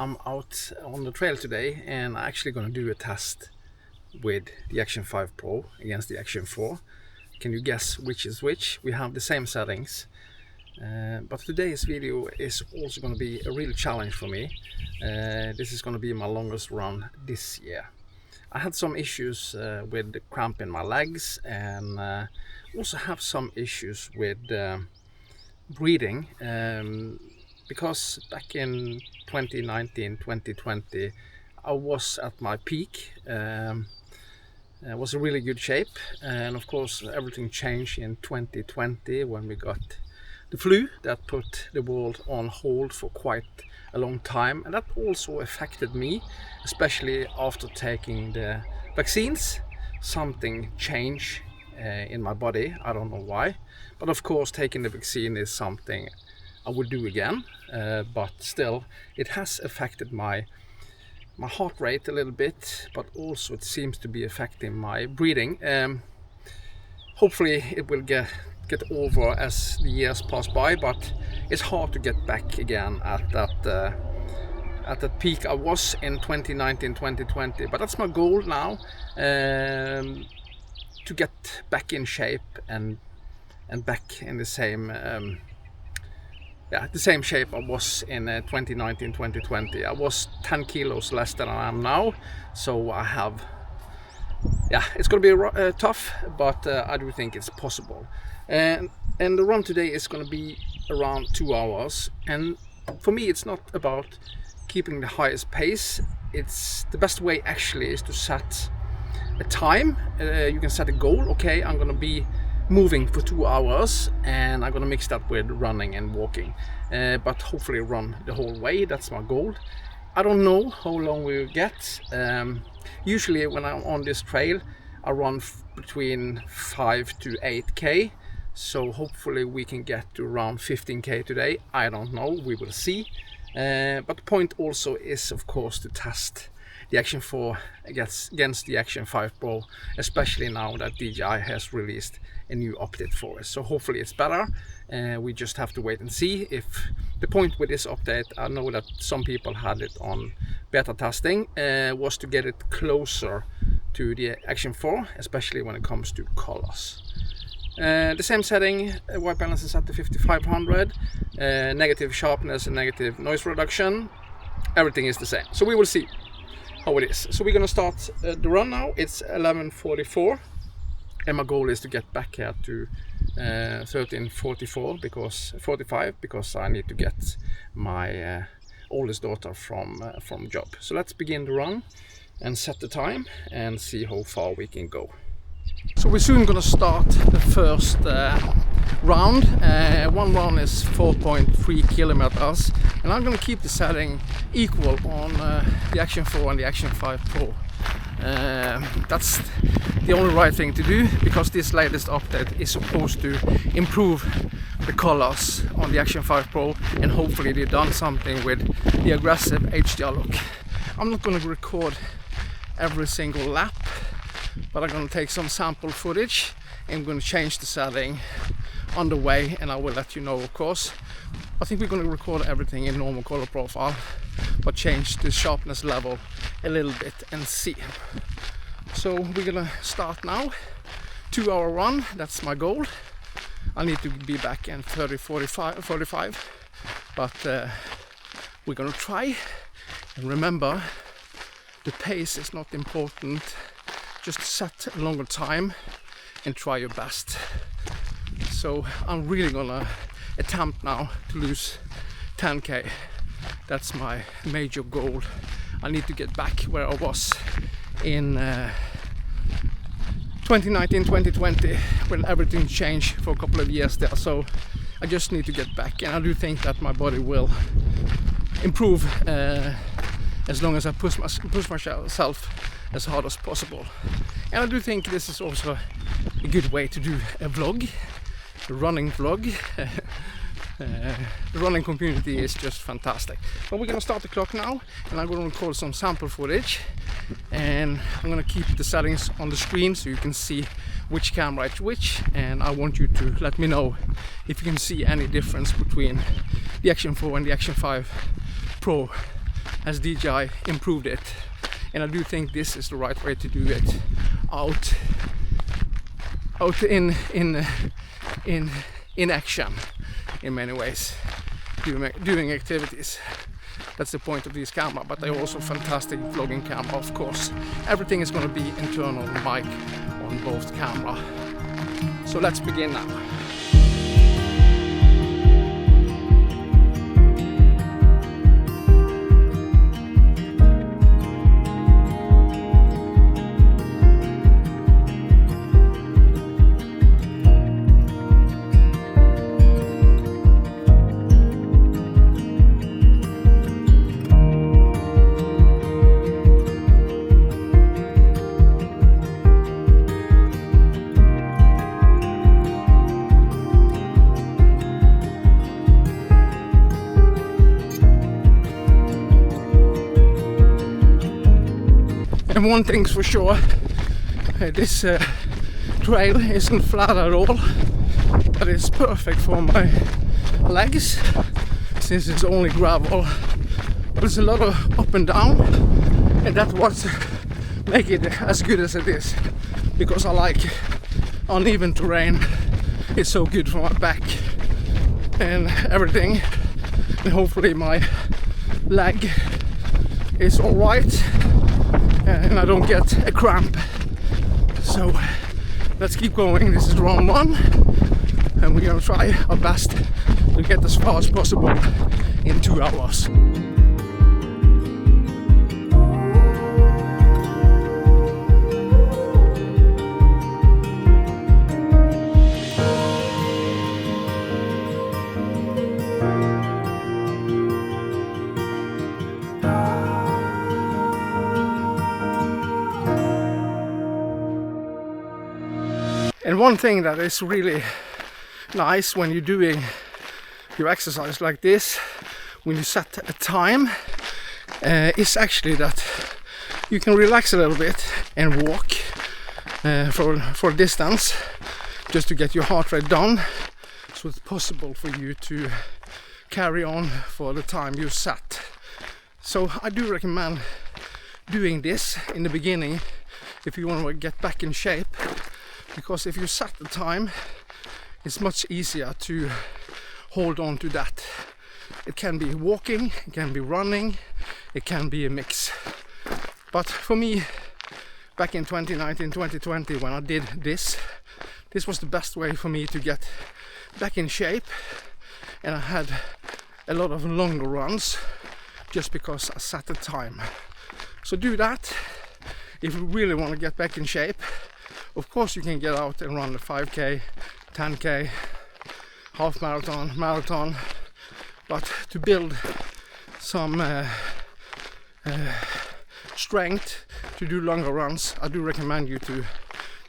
I'm out on the trail today and I'm actually going to do a test with the Action 5 Pro against the Action 4. Can you guess which is which? We have the same settings, but today's video is also going to be a real challenge for me. This is going to be my longest run this year. I had some issues with the cramp in my legs, and also have some issues with breathing, because back in 2019-2020 I was at my peak. I was in really good shape, and of course everything changed in 2020 when we got the flu that put the world on hold for quite a long time, and that also affected me, especially after taking the vaccines. Something changed in my body. I don't know why, but of course taking the vaccine is something I would do again, but still it has affected my heart rate a little bit, but also it seems to be affecting my breathing. Hopefully it will get over as the years pass by, but it's hard to get back again at that peak I was in 2019-2020. But that's my goal now, to get back in shape and back in the same the same shape I was in 2019-2020. I was 10 kilos less than I am now, so I have, it's going to be tough, but I do think it's possible. And the run today is going to be around 2 hours, and for me it's not about keeping the highest pace. It's the best way actually is to set a time. You can set a goal. Okay, I'm going to be moving for 2 hours, and I'm gonna mix that with running and walking, but hopefully run the whole way. That's my goal. I don't know how long we'll get. Usually when I'm on this trail I run between 5 to 8k, so hopefully we can get to around 15k today. I don't know, we will see, but the point also is of course to test the Action 4 against the Action 5 Pro, especially now that DJI has released a new update for us. So hopefully it's better. We just have to wait and see. If the point with this update, I know that some people had it on beta testing, was to get it closer to the Action 4, especially when it comes to colors. The same setting, white balance is set to 5500, negative sharpness and negative noise reduction. Everything is the same, so we will see how it is. So we're gonna start the run now. It's 11:44, and my goal is to get back here to 13:44 because 45, because I need to get my oldest daughter from job. So let's begin the run and set the time and see how far we can go. So we're soon gonna start the first round. One round is 4.3 kilometers, and I'm gonna keep the setting equal on the Action 4 and the Action 5 Pro. That's the only right thing to do, because this latest update is supposed to improve the colors on the Action 5 Pro, and hopefully they've done something with the aggressive HDR look. I'm not gonna record every single lap, but I'm going to take some sample footage and I'm going to change the setting on the way, and I will let you know, of course. I think we're going to record everything in normal color profile, but change the sharpness level a little bit and see. So we're going to start now. 2 hour run, that's my goal. I need to be back in 45, but we're going to try. And remember, the pace is not important. Just set a longer time and try your best. So I'm really gonna attempt now to lose 10k. That's my major goal. I need to get back where I was in 2019-2020 when everything changed for a couple of years there. So I just need to get back, and I do think that my body will improve as long as I push myself as hard as possible. And I do think this is also a good way to do a vlog, a running vlog. The running community is just fantastic. But we're gonna start the clock now, and I'm gonna record some sample footage, and I'm gonna keep the settings on the screen so you can see which camera is which, and I want you to let me know if you can see any difference between the Action 4 and the Action 5 Pro has DJI improved it, and I do think this is the right way to do it out in action in many ways, doing activities. That's the point of this camera, but they're also fantastic vlogging camera, of course. Everything is going to be internal mic on both camera. So let's begin now. And one thing's for sure, this trail isn't flat at all, but it's perfect for my legs since it's only gravel. There's a lot of up and down, and that's what makes it as good as it is, because I like uneven terrain. It's so good for my back and everything, and hopefully my leg is alright and I don't get a cramp. So let's keep going. This is round 1 and we're gonna try our best to get as far as possible in 2 hours. And one thing that is really nice when you're doing your exercise like this, when you set a time, is actually that you can relax a little bit and walk for a distance just to get your heart rate down, so it's possible for you to carry on for the time you set. So I do recommend doing this in the beginning if you want to get back in shape, because if you set the time, it's much easier to hold on to that. It can be walking, it can be running, it can be a mix. But for me, back in 2019, 2020, when I did this was the best way for me to get back in shape, and I had a lot of longer runs just because I set the time. So do that if you really want to get back in shape. Of course you can get out and run the 5k, 10k, half marathon, marathon, but to build some strength to do longer runs, I do recommend you to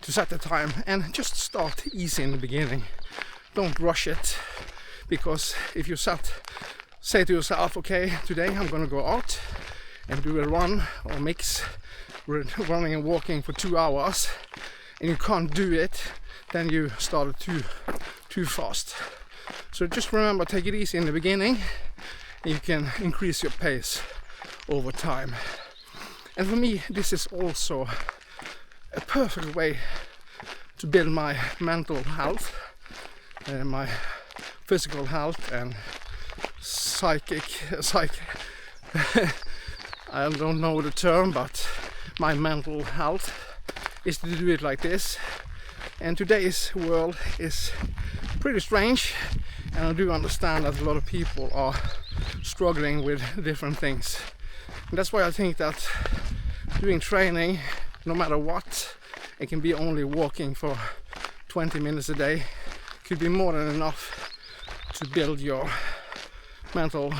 set the time and just start easy in the beginning. Don't rush it, because if you say to yourself, okay, today I'm gonna go out and do a run or mix running and walking for 2 hours, and you can't do it, then you started too fast. So just remember, take it easy in the beginning, and you can increase your pace over time. And for me, this is also a perfect way to build my mental health, my physical health and psychic I don't know the term, but my mental health is to do it like this. And today's world is pretty strange, and I do understand that a lot of people are struggling with different things. And that's why I think that doing training, no matter what, it can be only walking for 20 minutes a day, could be more than enough to build your mental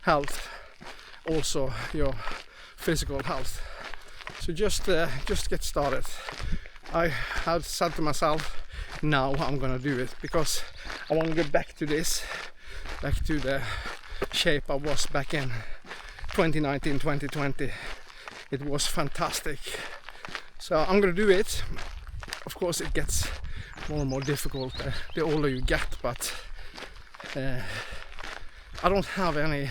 health, also your physical health. So just get started. I have said to myself, now I'm gonna do it, because I want to get back to this, back to the shape I was back in 2019, 2020. It was fantastic. So I'm gonna do it. Of course it gets more and more difficult the older you get, but I don't have any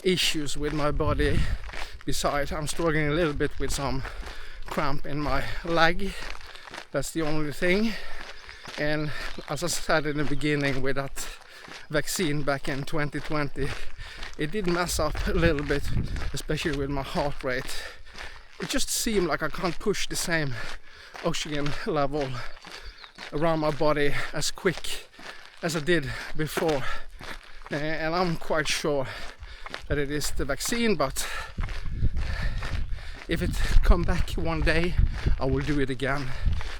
issues with my body. Besides, I'm struggling a little bit with some cramp in my leg. That's the only thing. And as I said in the beginning, with that vaccine back in 2020, it did mess up a little bit, especially with my heart rate. It just seemed like I can't push the same oxygen level around my body as quick as I did before. And I'm quite sure that it is the vaccine, but if it come back one day, I will do it again,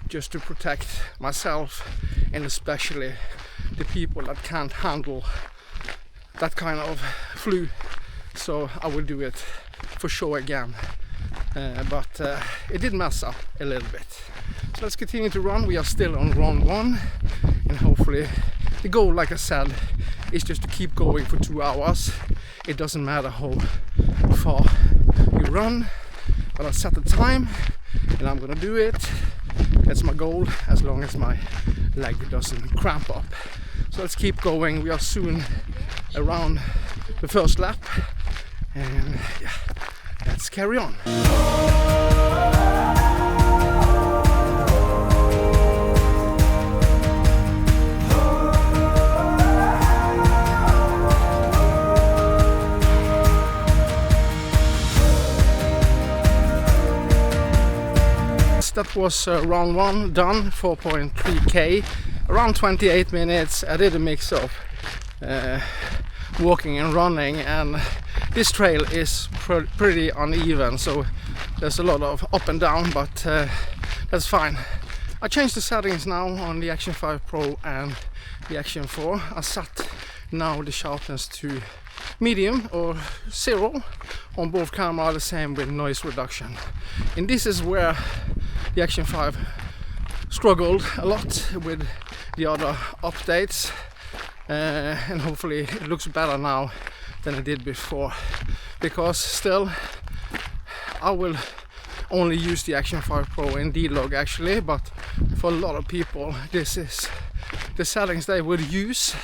just to protect myself and especially the people that can't handle that kind of flu. So I will do it for sure again. But it did mess up a little bit. So let's continue to run. We are still on round 1, and hopefully the goal, like I said, is just to keep going for 2 hours. It doesn't matter how far you run, but I set the time and I'm gonna do it. That's my goal, as long as my leg doesn't cramp up. So let's keep going. We are soon around the first lap, and yeah, let's carry on. That was round 1 done, 4.3k, around 28 minutes. I did a mix of walking and running, and this trail is pretty uneven, so there's a lot of up and down, but that's fine. I changed the settings now on the Action 5 Pro and the Action 4. I set now the sharpness to medium or 0 on both cameras, the same with noise reduction. And this is where the Action 5 struggled a lot with the other updates, and hopefully it looks better now than it did before, because still I will only use the Action 5 Pro in D-Log actually, but for a lot of people this is the settings they would use.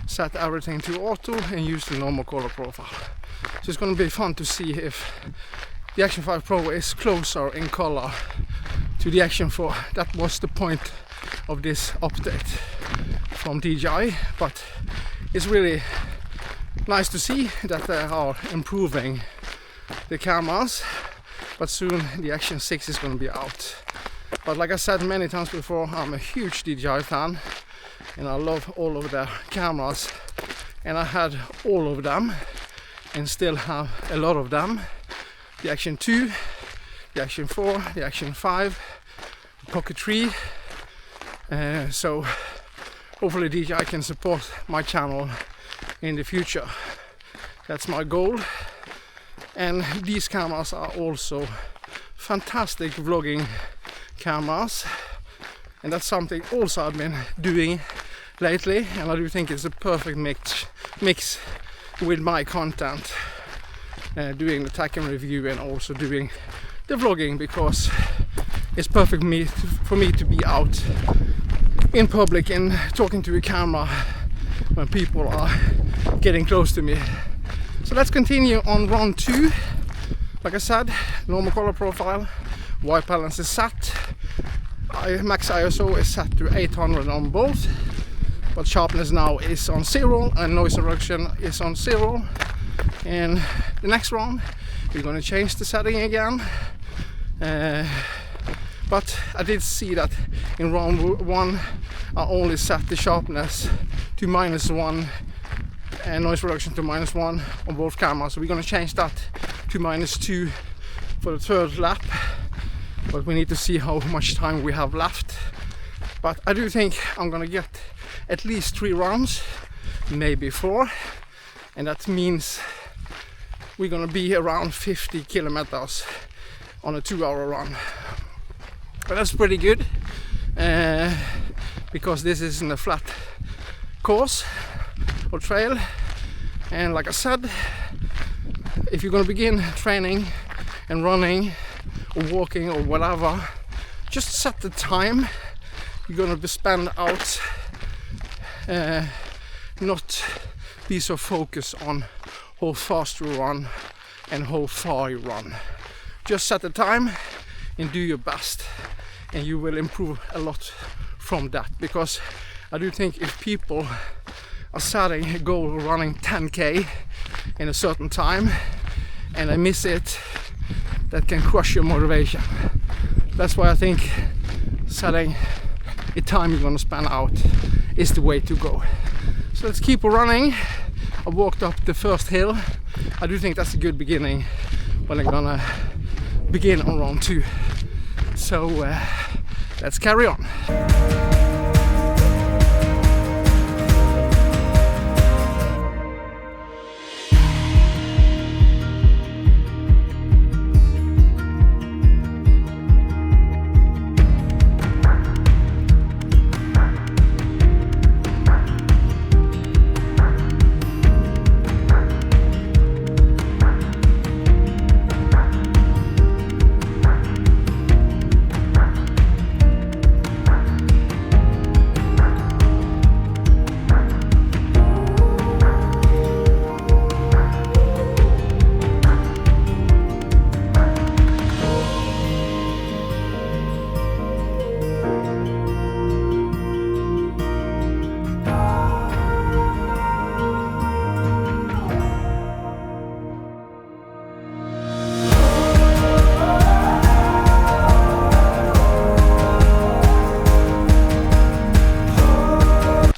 Set everything to auto and use the normal color profile. So it's going to be fun to see if the Action 5 Pro is closer in color to the Action 4. That was the point of this update from DJI, but it's really nice to see that they are improving the cameras. But soon the Action 6 is going to be out. But like I said many times before, I'm a huge DJI fan and I love all of their cameras, and I had all of them and still have a lot of them. The Action 2, the Action 4, the Action 5, the Pocket 3. So hopefully DJI can support my channel in the future. That's my goal. And these cameras are also fantastic vlogging cameras, and that's something also I've been doing lately, and I do think it's a perfect mix with my content, doing the tech and review and also doing the vlogging, because it's perfect for me to be out in public and talking to a camera when people are getting close to me. So let's continue on round 2. Like I said, normal color profile, white balance is set, max ISO is set to 800 on both, but sharpness now is on 0 and noise reduction is on 0. And the next round we're going to change the setting again, but I did see that in round 1 I only set the sharpness to -1 and noise reduction to -1 on both cameras. So we're going to change that to -2 for the third lap, but we need to see how much time we have left. But I do think I'm going to get at least 3 rounds, maybe 4, and that means we're going to be around 50 kilometers on a 2-hour run. But that's pretty good, because this isn't a flat course or trail. And like I said, if you're going to begin training and running or walking or whatever, just set the time you're going to spend out, not be so focused on how fast you run and how far you run. Just set the time and do your best, and you will improve a lot from that. Because I do think if people are setting a goal running 10k in a certain time and they miss it, that can crush your motivation. That's why I think setting a time you're gonna spend out is the way to go. So let's keep running. I walked up the first hill. I do think that's a good beginning when I'm gonna begin on round 2. So let's carry on.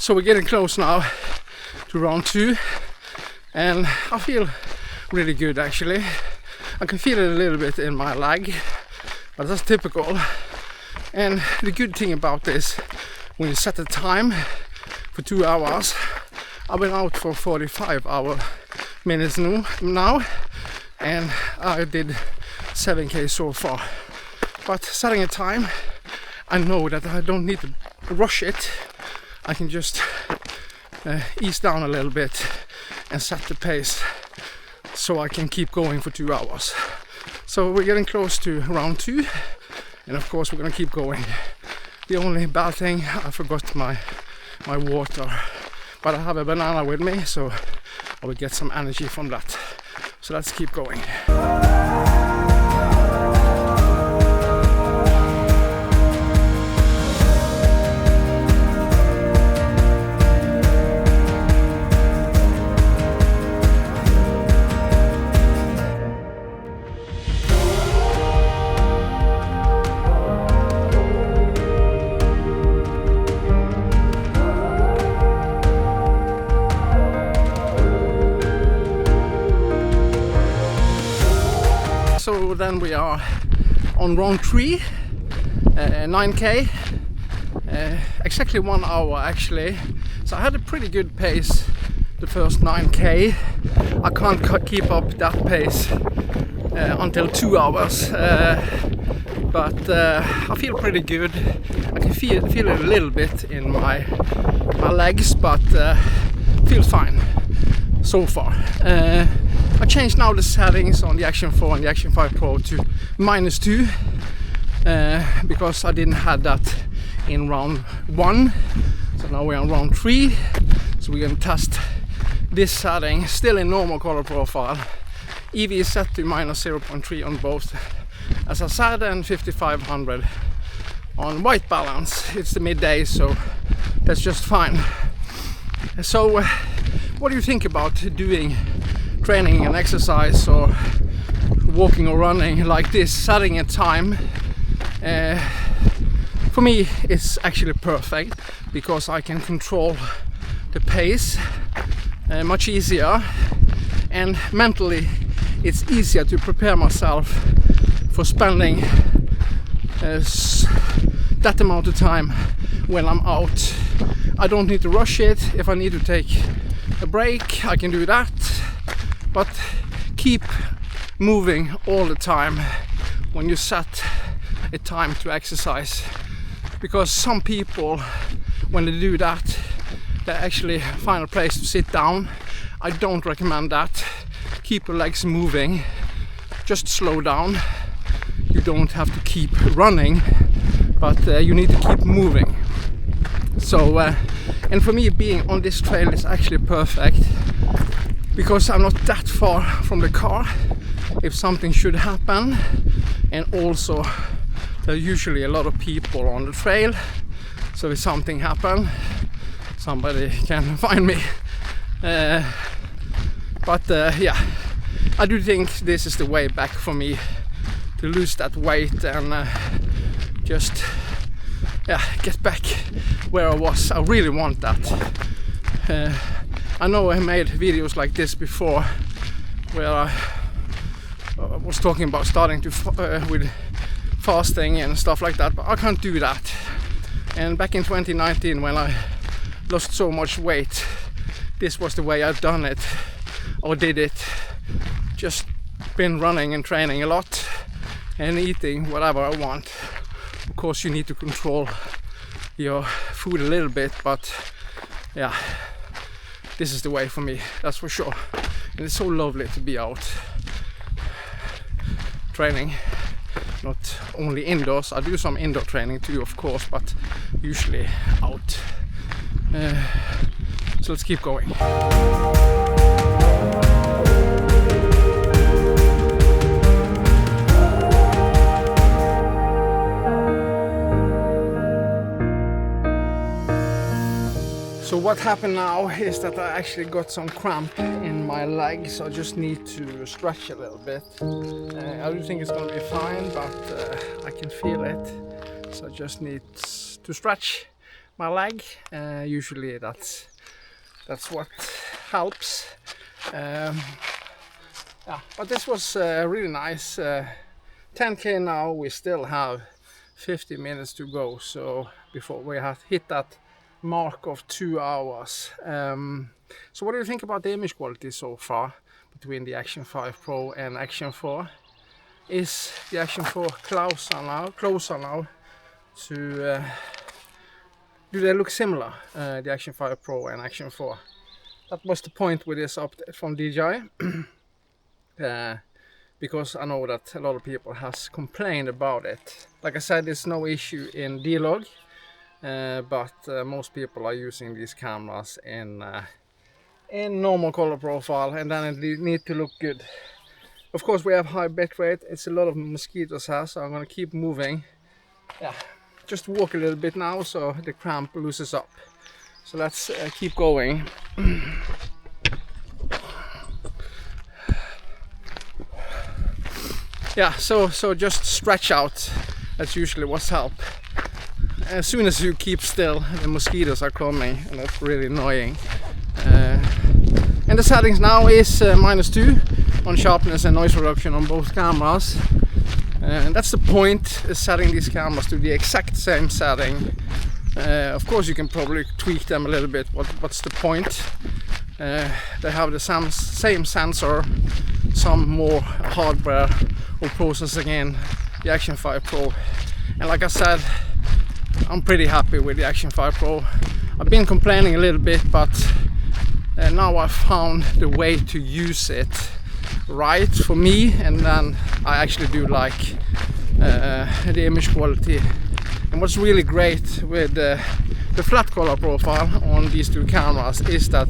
So we're getting close now to round 2, and I feel really good actually. I can feel it a little bit in my leg, but that's typical. And the good thing about this, when you set the time for 2 hours, I've been out for 45 minutes now, and I did 7k so far. But setting a time, I know that I don't need to rush it. I can just ease down a little bit and set the pace so I can keep going for 2 hours. So we're getting close to round 2, and of course we're gonna keep going. The only bad thing, I forgot my water, but I have a banana with me, so I will get some energy from that. So let's keep going. So then we are on round 3, 9k, exactly 1 hour actually. So I had a pretty good pace the first 9k. I can't keep up that pace until 2 hours, but I feel pretty good. I can feel it a little bit in my legs, but feels fine so far. I changed now the settings on the Action 4 and the Action 5 Pro to -2 because I didn't have that in round 1. So now we're on round 3. So we're going to test this setting, still in normal color profile. EV is set to -0.3 on both, as I said, and 5500 on white balance. It's the midday, so that's just fine. So what do you think about doing training and exercise or walking or running like this, setting a time? For me it's actually perfect because I can control the pace much easier, and mentally it's easier to prepare myself for spending that amount of time when I'm out. I don't need to rush it. If I need to take a break, I can do that, but keep moving all the time when you set a time to exercise, because some people, when they do that, they actually find a place to sit down. I don't recommend that. Keep your legs moving, just slow down. You don't have to keep running, but you need to keep moving. So and for me, being on this trail is actually perfect. because I'm not that far from the car if something should happen, and also there are usually a lot of people on the trail, so if something happens somebody can find me. Yeah, I do think this is the way back for me to lose that weight and just get back where I was. I really want that. I know I made videos like this before where I was talking about starting to with fasting and stuff like that, but I can't do that. And back in 2019 when I lost so much weight, this was the way I've done it, or did it. Just been running and training a lot and eating whatever I want. Of course you need to control your food a little bit, but yeah, this is the way for me, that's for sure. And it's so lovely to be out training, not only indoors. I do some indoor training too, of course, but usually out. So let's keep going. So what happened now is that I actually got some cramp in my leg, so I just need to stretch a little bit. I do think it's going to be fine, but I can feel it, so I just need to stretch my leg. Usually that's what helps. Yeah, but this was really nice. 10k now. We still have 50 minutes to go, so before we have hit that mark of 2 hours. So what do you think about the image quality so far between the Action 5 Pro and Action 4? Is the Action 4 closer now to do they look similar, the Action 5 Pro and Action 4? That was the point with this update from DJI. Because I know that a lot of people has complained about it. Like I said, there's no issue in D-Log. But most people are using these cameras in normal color profile, and then it need to look good. Of course we have high bitrate, it's a lot of mosquitoes here, so I'm gonna keep moving. Yeah, just walk a little bit now so the cramp loosens up. So let's keep going. Yeah, so just stretch out, that's usually what's help. As soon as you keep still, the mosquitoes are coming, and that's really annoying. And the settings now is -2 on sharpness and noise reduction on both cameras. And that's the point, is setting these cameras to the exact same setting. Of course you can probably tweak them a little bit, what's the point? They have the same sensor, some more hardware or processing in the Action 5 Pro. And like I said, I'm pretty happy with the Action 5 Pro. I've been complaining a little bit, but now I've found the way to use it right for me, and then I actually do like the image quality. And what's really great with the flat color profile on these two cameras is that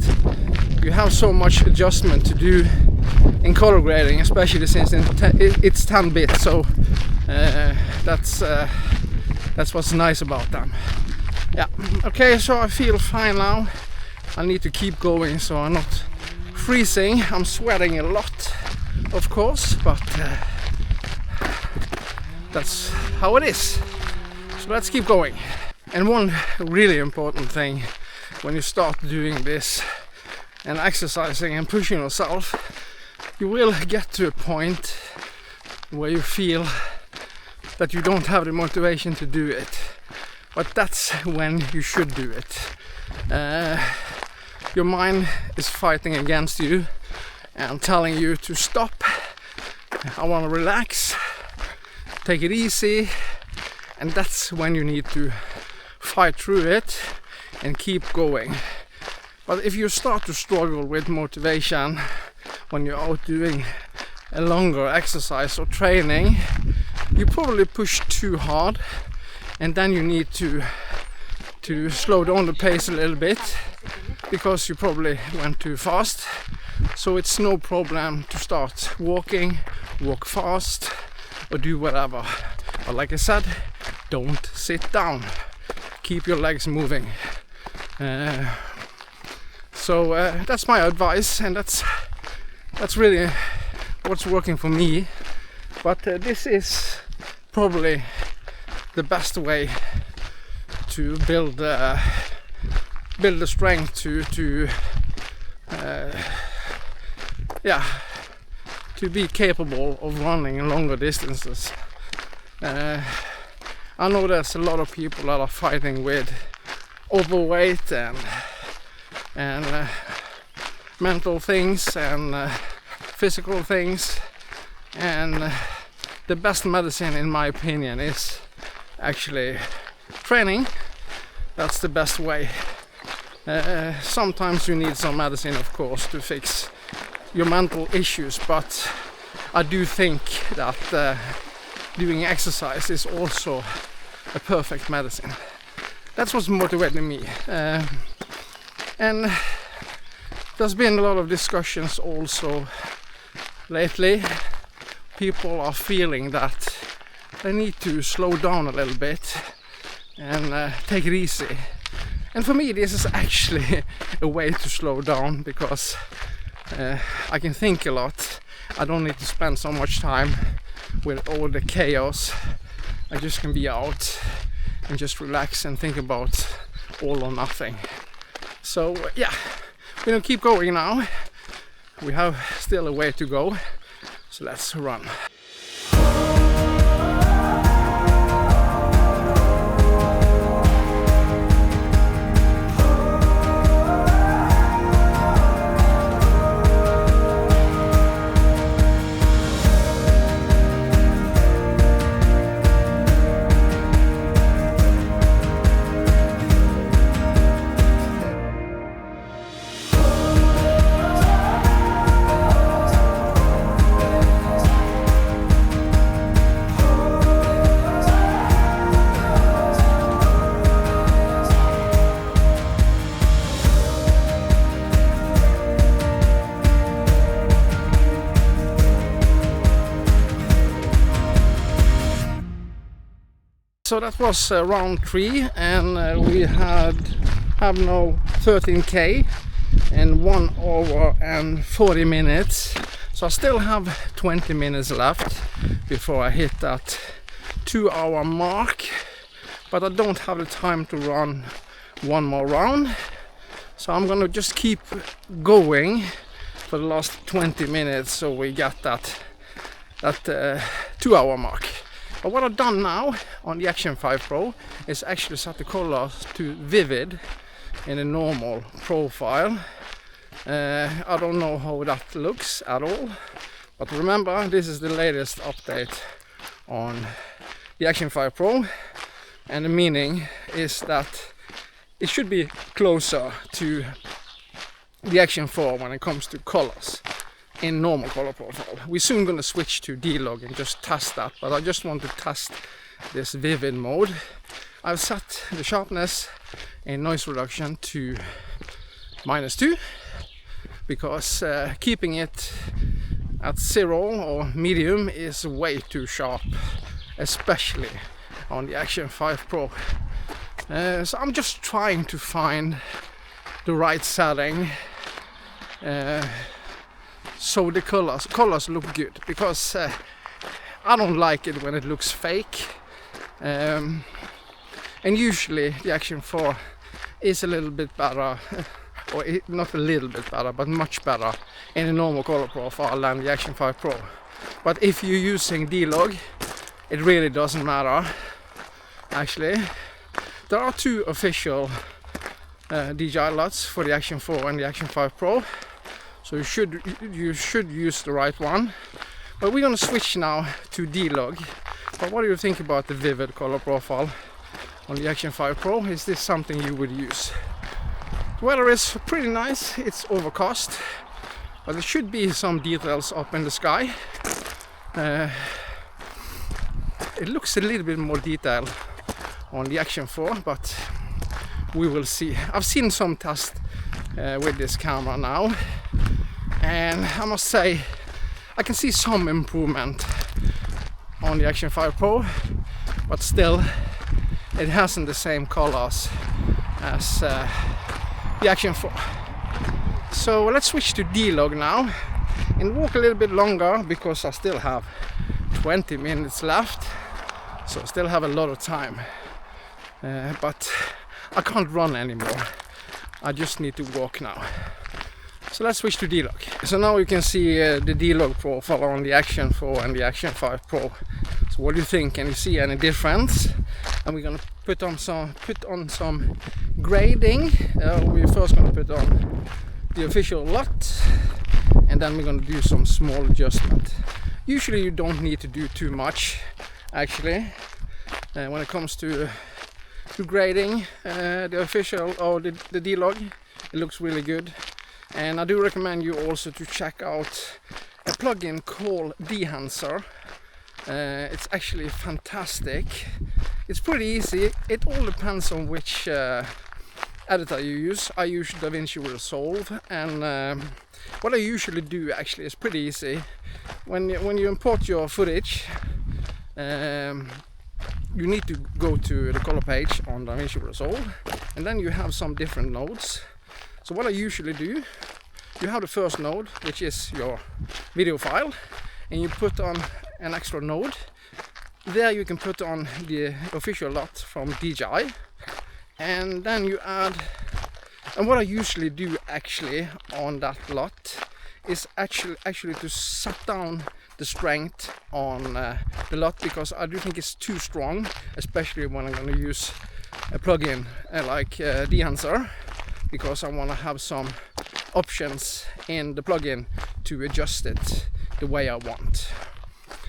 you have so much adjustment to do in color grading, especially since it's 10 bit, so that's what's nice about them. Yeah, okay, so I feel fine now. I need to keep going so I'm not freezing. I'm sweating a lot, of course, but that's how it is. So let's keep going. And one really important thing when you start doing this and exercising and pushing yourself, you will get to a point where you feel that you don't have the motivation to do it, but that's when you should do it. Your mind is fighting against you and telling you to stop. I want to relax, take it easy, and that's when you need to fight through it and keep going. But if you start to struggle with motivation when you're out doing a longer exercise or training, you probably push too hard, and then you need to slow down the pace a little bit because you probably went too fast. so it's no problem to start walking, walk fast, or do whatever. But like I said, don't sit down. Keep your legs moving. So that's my advice, and that's really what's working for me. But this is probably the best way to build the strength to be capable of running longer distances. I know there's a lot of people that are fighting with overweight and mental things and physical things, and the best medicine in my opinion is actually training. That's the best way. Sometimes you need some medicine, of course, to fix your mental issues, but I do think that doing exercise is also a perfect medicine. That's what's motivating me. And there's been a lot of discussions also lately. People are feeling that they need to slow down a little bit and take it easy. And for me, this is actually a way to slow down, because I can think a lot. I don't need to spend so much time with all the chaos. I just can be out and just relax and think about all or nothing. So yeah, we're gonna keep going now. We have still a way to go, so let's run. So that was round 3, and we have now 13k in 1 hour and 40 minutes. So I still have 20 minutes left before I hit that 2-hour mark, but I don't have the time to run one more round. So I'm gonna just keep going for the last 20 minutes so we get that 2-hour mark. But what I've done now on the Action 5 Pro is actually set the color to vivid in a normal profile. I don't know how that looks at all, but remember, this is the latest update on the Action 5 Pro, and the meaning is that it should be closer to the Action 4 when it comes to colors in normal color profile. We're soon going to switch to D-Log and just test that, but I just want to test this vivid mode. I've set the sharpness in noise reduction to -2, because keeping it at 0 or medium is way too sharp, especially on the Action 5 Pro. So I'm just trying to find the right setting so the colors look good, because I don't like it when it looks fake, and usually the Action 4 is a little bit better, or not a little bit better, but much better in a normal color profile than the Action 5 Pro. But if you're using D-Log, it really doesn't matter. Actually, there are 2 official DJI LUTs for the Action 4 and the Action 5 Pro, so you should use the right one. But we're gonna switch now to D-Log. But what do you think about the vivid color profile on the Action 5 Pro? Is this something you would use? The weather is pretty nice. It's overcast, but there should be some details up in the sky. It looks a little bit more detailed on the Action 4, but we will see. I've seen some tests with this camera now, and I must say I can see some improvement on the Action 5 Pro, but still it hasn't the same colors as the Action 4. So let's switch to D-Log now and walk a little bit longer, because I still have 20 minutes left, so I still have a lot of time, but I can't run anymore. I just need to walk now. So let's switch to D-Log. So now you can see the D-Log profile on the Action 4 and the Action 5 Pro. So what do you think? Can you see any difference? And we're gonna put on some grading. We're first gonna put on the official LUT, and then we're gonna do some small adjustment. Usually you don't need to do too much, actually, when it comes to grading. The official or the D-Log, it looks really good. And I do recommend you also to check out a plugin called D-Enhancer. It's actually fantastic. It's pretty easy. It all depends on which editor you use. I use DaVinci Resolve, and what I usually do actually is pretty easy. When you import your footage, you need to go to the color page on DaVinci Resolve, and then you have some different nodes. So what I usually do, you have the first node, which is your video file, and you put on an extra node. There you can put on the official LUT from DJI, and then you add, and what I usually do actually on that LUT is actually to set down the strength on the LUT, because I do think it's too strong, especially when I'm going to use a plugin like D-Enhancer, because I want to have some options in the plugin to adjust it the way I want.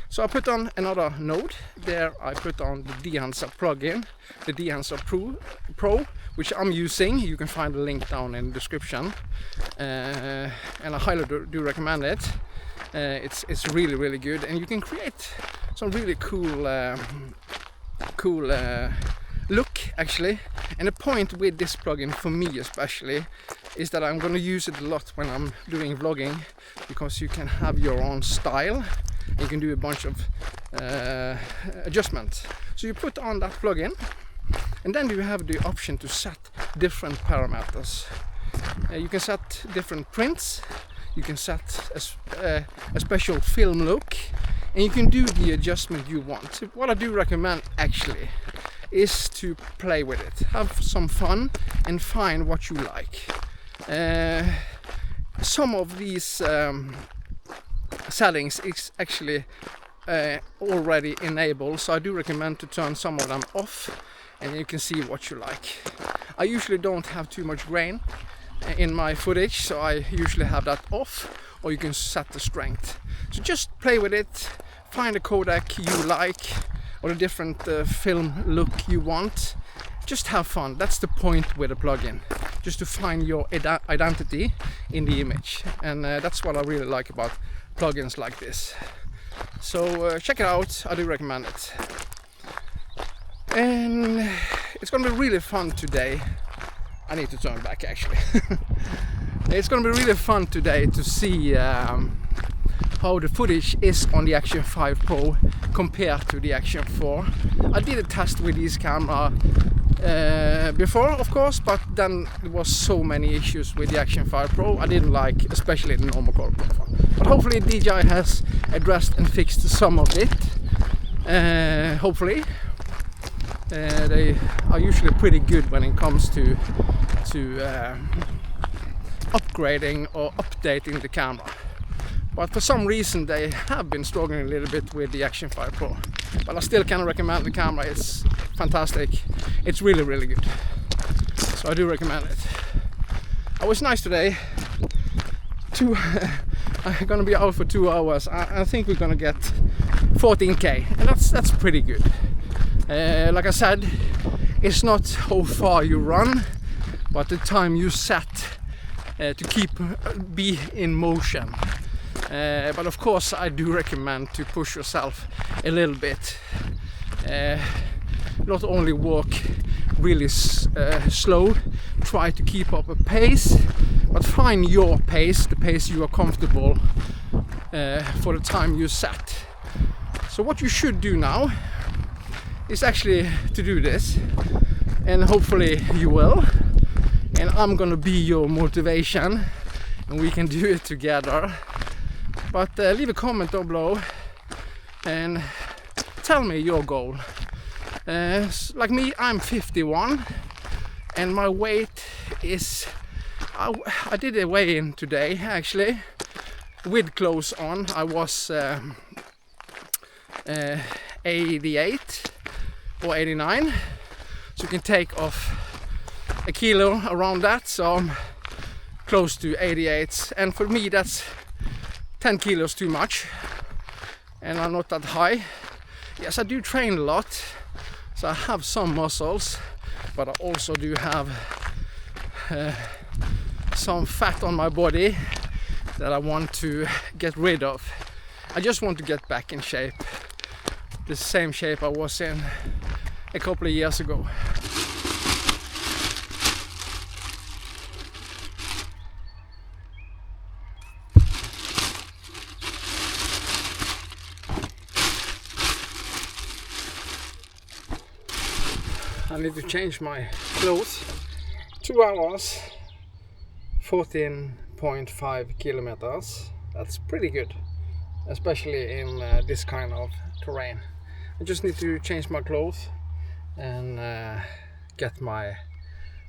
So I put on another node. There I put on the D-Enhancer plugin, the D-Enhancer Pro, which I'm using. You can find the link down in the description, and I highly do recommend it. It's really, really good, and you can create some really cool look, actually. And the point with this plugin, for me especially, is that I'm going to use it a lot when I'm doing vlogging, because you can have your own style. You can do a bunch of adjustments. So you put on that plugin, and then you have the option to set different parameters. You can set different prints, you can set a special film look, and you can do the adjustment you want. So what I do recommend actually is to play with it, have some fun, and find what you like. Some of these settings is actually already enabled, so I do recommend to turn some of them off, and you can see what you like. I usually don't have too much grain in my footage, so I usually have that off, or you can set the strength. So just play with it, find a codec you like, or a different film look you want. Just have fun. That's the point with a plugin, just to find your identity in the image, and that's what I really like about plugins like this. So check it out, I do recommend it. And it's gonna be really fun today. I need to turn back, actually. It's gonna be really fun today to see how the footage is on the Action 5 Pro compared to the Action 4. I did a test with this camera before, of course, but then there was so many issues with the Action 5 Pro I didn't like, especially the normal color profile. But hopefully DJI has addressed and fixed some of it. Hopefully. They are usually pretty good when it comes to upgrading or updating the camera. But for some reason they have been struggling a little bit with the Action 5 Pro. But I still can recommend the camera. It's fantastic. It's really, really good. So I do recommend it. It was nice today. I'm gonna be out for 2 hours. I think we're gonna get 14K, and that's pretty good. Like I said, it's not how far you run, but the time you set to be in motion. But of course I do recommend to push yourself a little bit. Not only walk really slow, try to keep up a pace, but find your pace, the pace you are comfortable for the time you set. So what you should do now is actually to do this, and hopefully you will, and I'm gonna be your motivation and we can do it together. But leave a comment down below and tell me your goal. Like me, I'm 51 and my weight is, I did a weigh-in today actually with clothes on. I was 88 or 89, so you can take off a kilo around that, so I'm close to 88, and for me that's 10 kilos too much, and I'm not that high. Yes, I do train a lot, so I have some muscles, but I also do have some fat on my body that I want to get rid of. I just want to get back in shape, the same shape I was in a couple of years ago. I need to change my clothes. 2 hours, 14.5 kilometers. That's pretty good, especially in this kind of terrain. I just need to change my clothes and get my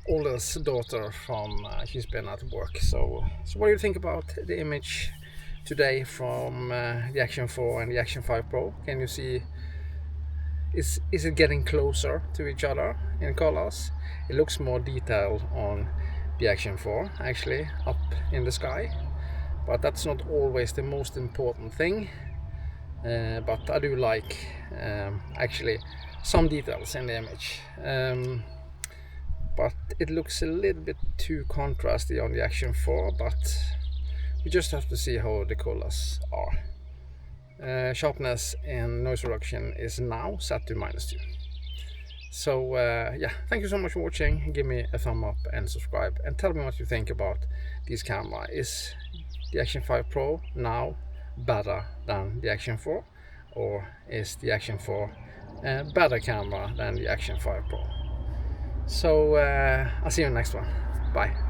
oldest daughter from, she's been at work. So what do you think about the image today from the Action 4 and the Action 5 Pro? Can you see, is it getting closer to each other in colors? It looks more detailed on the Action 4 actually, up in the sky, but that's not always the most important thing. But I do like actually some details in the image, but it looks a little bit too contrasty on the Action 4, but we just have to see how the colors are. Sharpness and noise reduction is now set to -2. So yeah, thank you so much for watching. Give me a thumb up and subscribe, and tell me what you think about this camera. Is the Action 5 Pro now better than the Action 4, or is the Action 4 a better camera than the Action 5 Pro? So I'll see you in the next one. Bye.